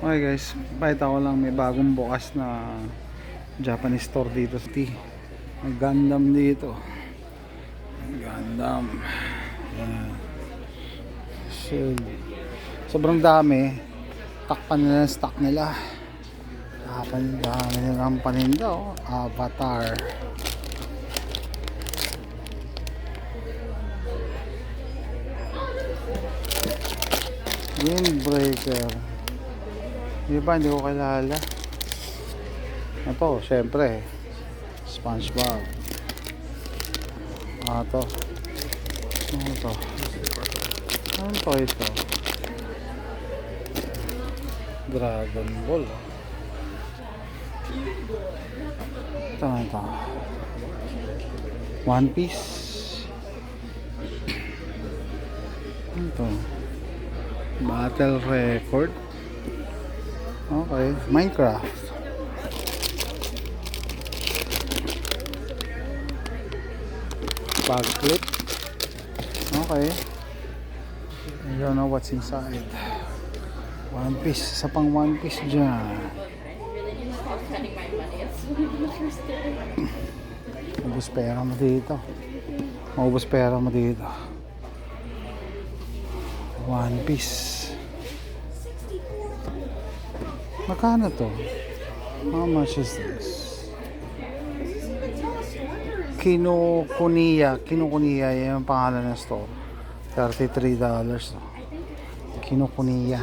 Okay guys, pakita ko lang may bagong bukas na Japanese store dito sa T. May Gundam dito. Gundam. Ayan. Sobrang dami. Takpan nila yung stock nila. Dami nilang paninda oh. Avatar. Windbreaker. Iba hindi ko kilala. Ito, syempre SpongeBob. Ito. Ano to? Ano to ito? Dragon Ball. Ito. One Piece. Ito. Battle Record. Okay, Minecraft. Bag clip. Okay. I don't know what's inside. One Piece. Isa pang One Piece dyan. Maubos pera mo dito. Maubos pera mo dito. One Piece. Magkano to? How much is this? Kinokuniya yung pangalan ng store. $33. Kinokuniya.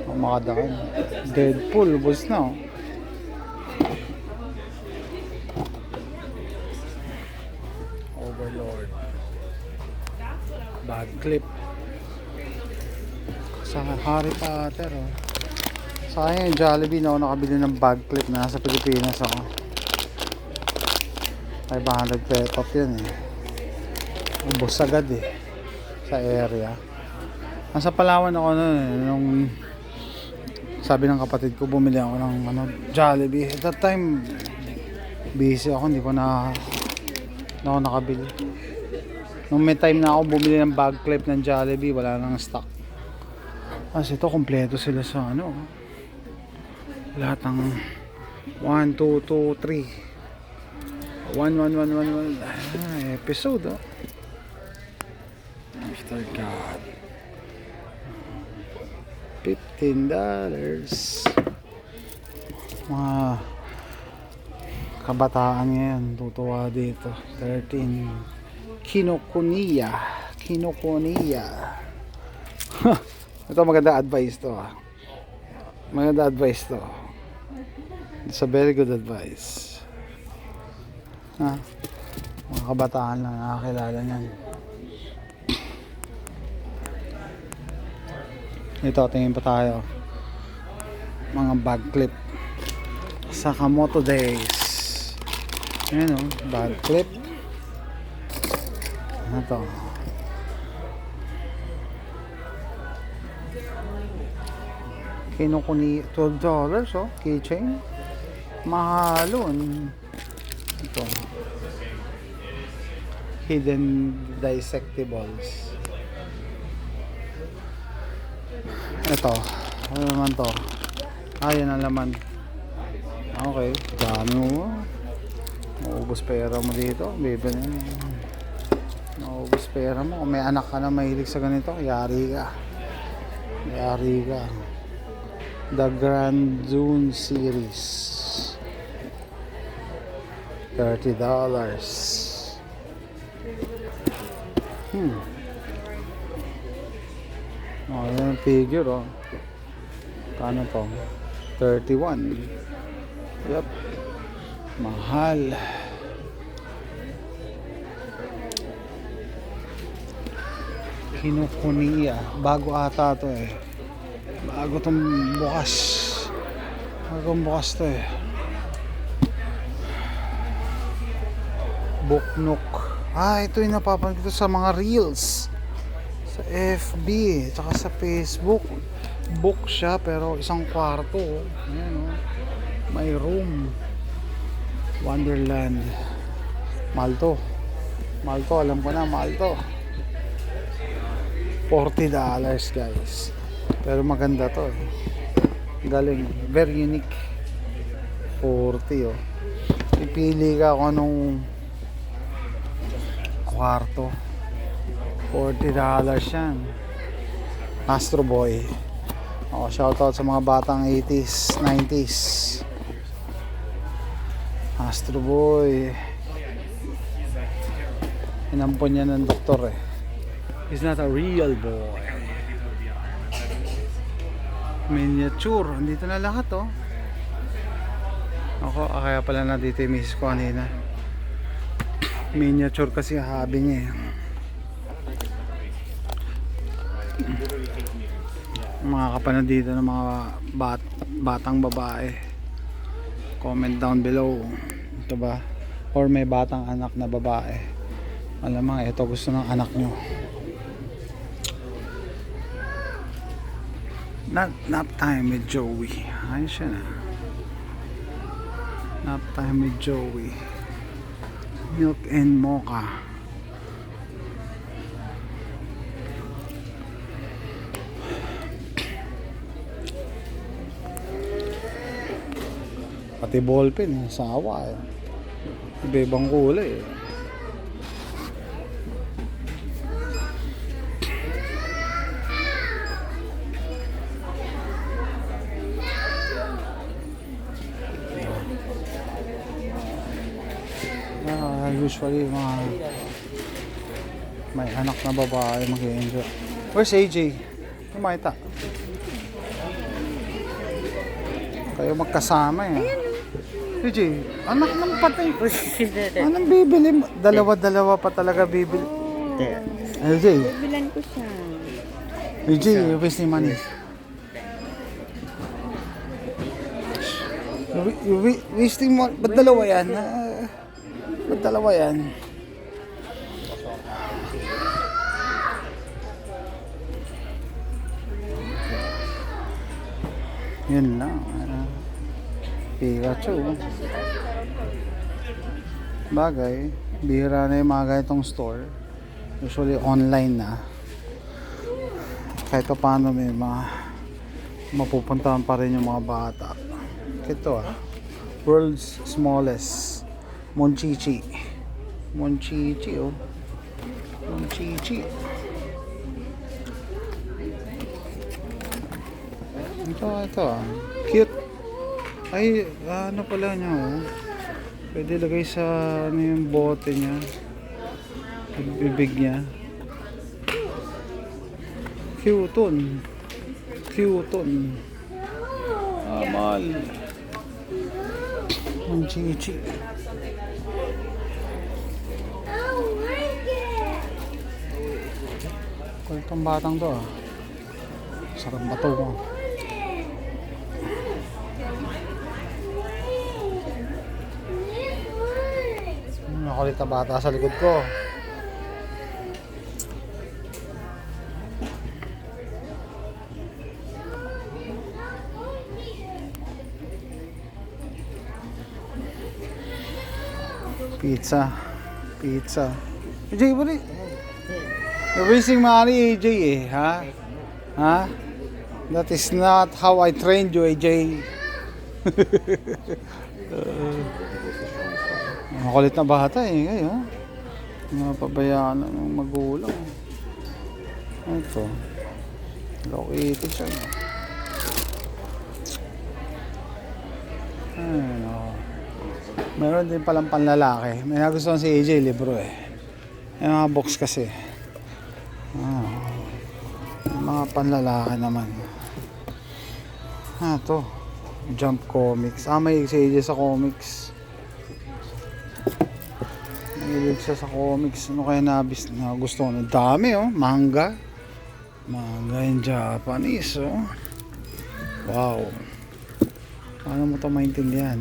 Ang mga daan. Deadpool, bus na oh. Overlord. Bag clip. Sa Harry Potter oh. Sayang yung Jollibee na ako nakabili ng bag clip na nasa Pilipinas ako. 500 pesos yun eh. Ubos agad eh. Sa area. Nasa Palawan ako noon eh. Nung sabi ng kapatid ko bumili ako ng Jollibee. At that time busy ako. Hindi ko na ako nakabili. Nung may time na ako bumili ng bag clip ng Jollibee, wala nang stock. Kasi ito kompleto sila sa lahat ng 1, 2, 2, 3 1 episode oh. After God $15 mga kabataan ngayon tutuwa dito. 13 Kinokuniya ito maganda advice to maganda advice to. It's a very good advice. Mga kabataan na nakakilala niyan. Ito, tingin pa tayo. Mga bag clip. Sakamoto Days. Ayan o, bag clip. Ito. Kinokuni $12 oh, keychain. Mahalon. Ito. Hidden dissectables. Ito. Ano naman to? Yan ang laman. Okay. Dami mo. Maubos pera mo dito. Bebe na yun. Maubos pera mo. Kung may anak ka na mahilig sa ganito, yari ka. The Grand Zone Series. $30. Yan ang figure oh. Kano to? 31. Yep. Mahal. Kinokuniya. Bago ata to eh. Bago itong bukas. Bagong bukas to eh. Buknok. Ito yung napapanood ko sa mga reels. Sa FB, tsaka sa Facebook. Book siya pero isang kwarto. Ayan, may room. Wonderland. Mahal to. Alam ko na, mahal to. $40 guys. Pero maganda to eh. Galing. Very unique. 40 oh. Pipili ka kung anong kwarto. $40 yan. Astro Boy. Oh, shoutout sa mga batang 80s, 90s. Astro Boy. Inampon niya ng doktor eh. He's not a real boy. Miniature. Andito na lahat oh. Ako, kaya pala na dito yung misis ko kanina. Miniature kasi hobby niya eh. Mga kapanood dito ng mga batang babae, comment down below. Ito ba? Or may batang anak na babae. Alam mo, ito gusto ng anak nyo. Nap time with Joey. Ayos siya na. Nap time with Joey. Milk and mocha. Pati ballpen, sawa eh. Iba-ibang kulay eh. Usually mga may anak na babae mag-enjoy. Where's AJ? Yung makita. Kayo magkasama eh. AJ, anak ng patay. Anong bibili mo? Dalawa-dalawa pa talaga bibili. AJ. Bilan ko siya. AJ, you wasting money. You wasting money. Ba't dalawa yan? Ba't dalawa yan? Yun lang. Pikachu. Bagay. Bihira na yung mga ganitong store. Usually online na. Kahit paano may mga mapupuntahan pa rin yung mga bata. Ito world's smallest Monchichi. Monchichi oh. Monchichi. Ito cute. Ay, ano pala niya oh. Pwede lagay sa ano yung bote niya. Bibig niya. Cute-on. Cute-on. Mahal. Monchichi. Kulit ang batang to ah. Sarap ba to mo? Nakulit na bata sa likod ko. Pizza. Pizza. AJ, what is... You're wasting money, AJ eh, ha? Ha? That is not how I trained you, AJ. Makulit na bata eh, ngayon. Napabayaan na ng magulang. Ito. Located siya. Ayun o. Meron din palang panlalaki. May nagustuhan si AJ, libro eh. May mga box kasi. Mga panlalaki naman. Ito. Jump Comics. May si AJ sa comics. Mahilig siya sa comics. Ano kaya gusto ko? Dami oh. Manga. Manga in Japanese oh. Wow. Paano mo ito maintindihan?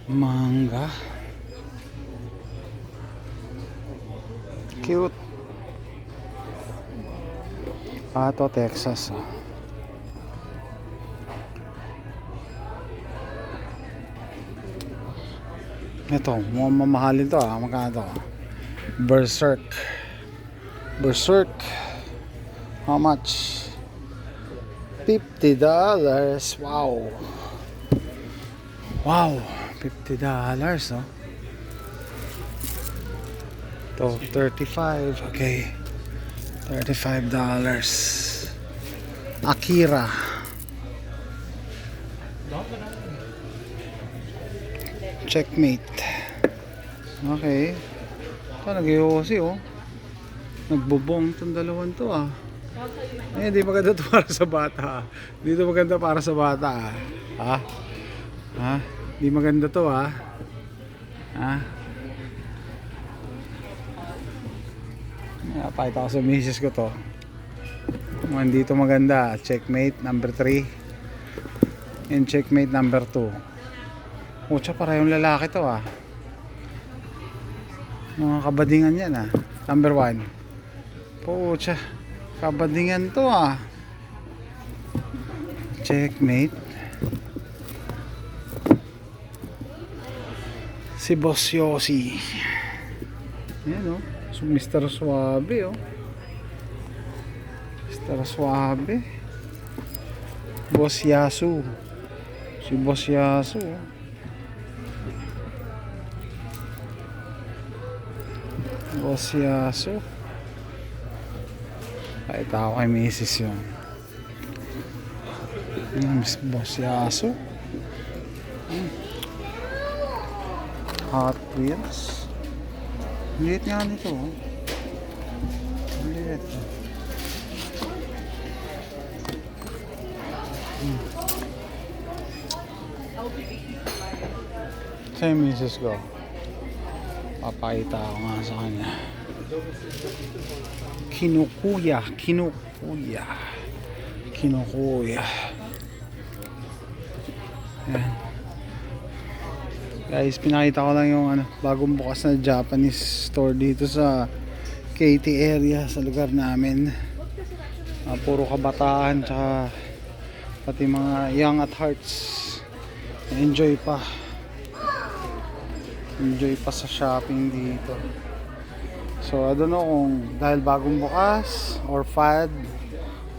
Manga. Cute. Pato, Texas. Ito, mukhang mamahalin to ah. Magkano to? Berserk. Berserk. How much? $50. Wow. Wow. $50, no? Ito, 35. Okay. $35. Akira. Checkmate. Okay. Ito, nag-iusi oh. Nagbubong itong dalawan to ah. Eh, di maganda to para sa bata. Dito maganda para sa bata ah. Ha? Ha? Di maganda to ah. Ha? Napakita ko sa misis ko to. Kung dito maganda, checkmate number 3 and checkmate number 2. Pucha, parehong lalaki to ah. Mga kabadingan yan ah. Number 1. Pucha, kabadingan to ah. Checkmate. Si Boss Yossi. Yan oh. So, Mr. Suave oh. Mr. Suave. Boss Yasu. Si Boss Yasu oh. Boss Yasu. Kahit ako kay Mrs. yun. Boss Yasu. Hot Wheels. Liit nga nito oh. Liit. Sa yung misis ko, papakita ko nga sa kanya. Kinukuya. Ayan. Guys, pinakita ko lang yung bagong bukas na Japanese store dito sa KT area sa lugar namin. Puro kabataan tsaka pati mga young at hearts. Enjoy pa sa shopping dito. So I don't know kung dahil bagong bukas or fad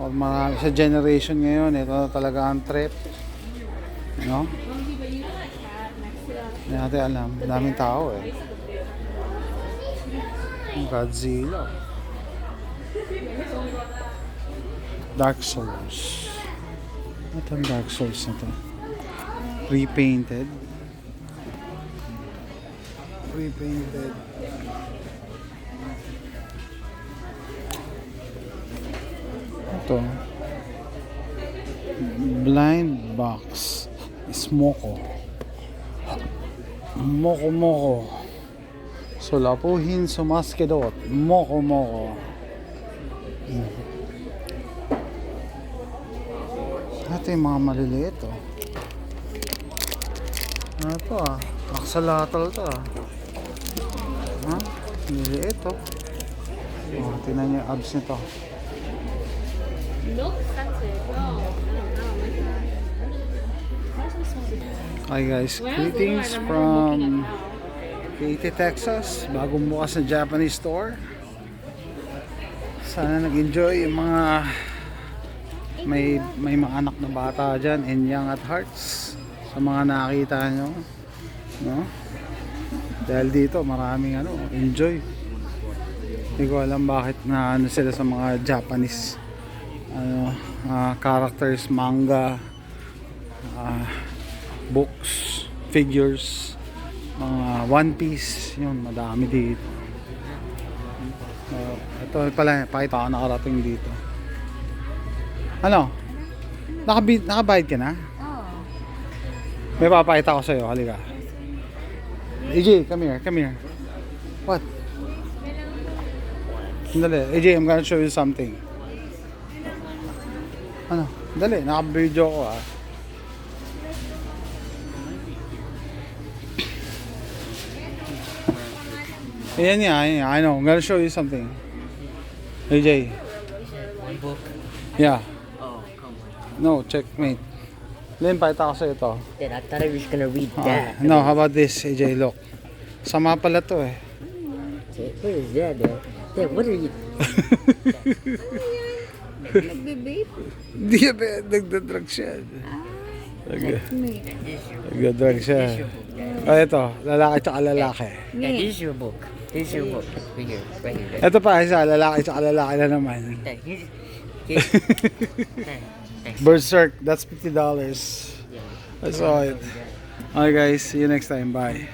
or mga sa generation ngayon, ito na talaga ang trip, you know? Hindi natin alam, daming tao eh. Godzilla, Dark Souls. Ito ang Dark Souls na to. Repainted. Ito Blind Box is Moko. Solapuhin sumaskedot. Moko. Ito yung mga maliliit oh. Ano to ah? Axolotl to ah. Ha? Maliliit oh. Oh, tingnan niyo yung abs nito. Hi guys, greetings from Katy, Texas. Bagong bukas na Japanese store. Sana nag-enjoy yung mga may mga anak na bata dyan and young at hearts sa mga nakita nyo, no? Dahil dito maraming enjoy. Hindi ko alam bakit na sila sa mga Japanese characters, manga, books, figures, mga One Piece, yun, madami dito. Ito pala, pakita ko nakarating dito. Ano? Nakabayad ka na? Oo. May papakita ko sa'yo, halika. AJ, come here. What? Dali, AJ, I'm gonna show you something. Ano? Dali, naka-video ko ah. Ayan nga, I know. I'm gonna show you something. AJ. One book? Yeah. Oh, come on. No, checkmate. Len, pakita ko sa'yo ito. Dad, I thought I was gonna read Ah, that. no, how about this, AJ? Look. Sama pala to eh. What is that, Dad? Dad, what are you? Nagbe-vape? Hindi, nagdadrag siya. Nagdadrag siya. Oh, ito, lalaki tsaka lalaki. Dad, this is your book. This is your book. Right here, right here. Dad. Ito pa, isa, lalaki tsaka lalaki na naman. Dad, here's. Berserk, that's $50. I saw it. Okay guys, see you next time. Bye.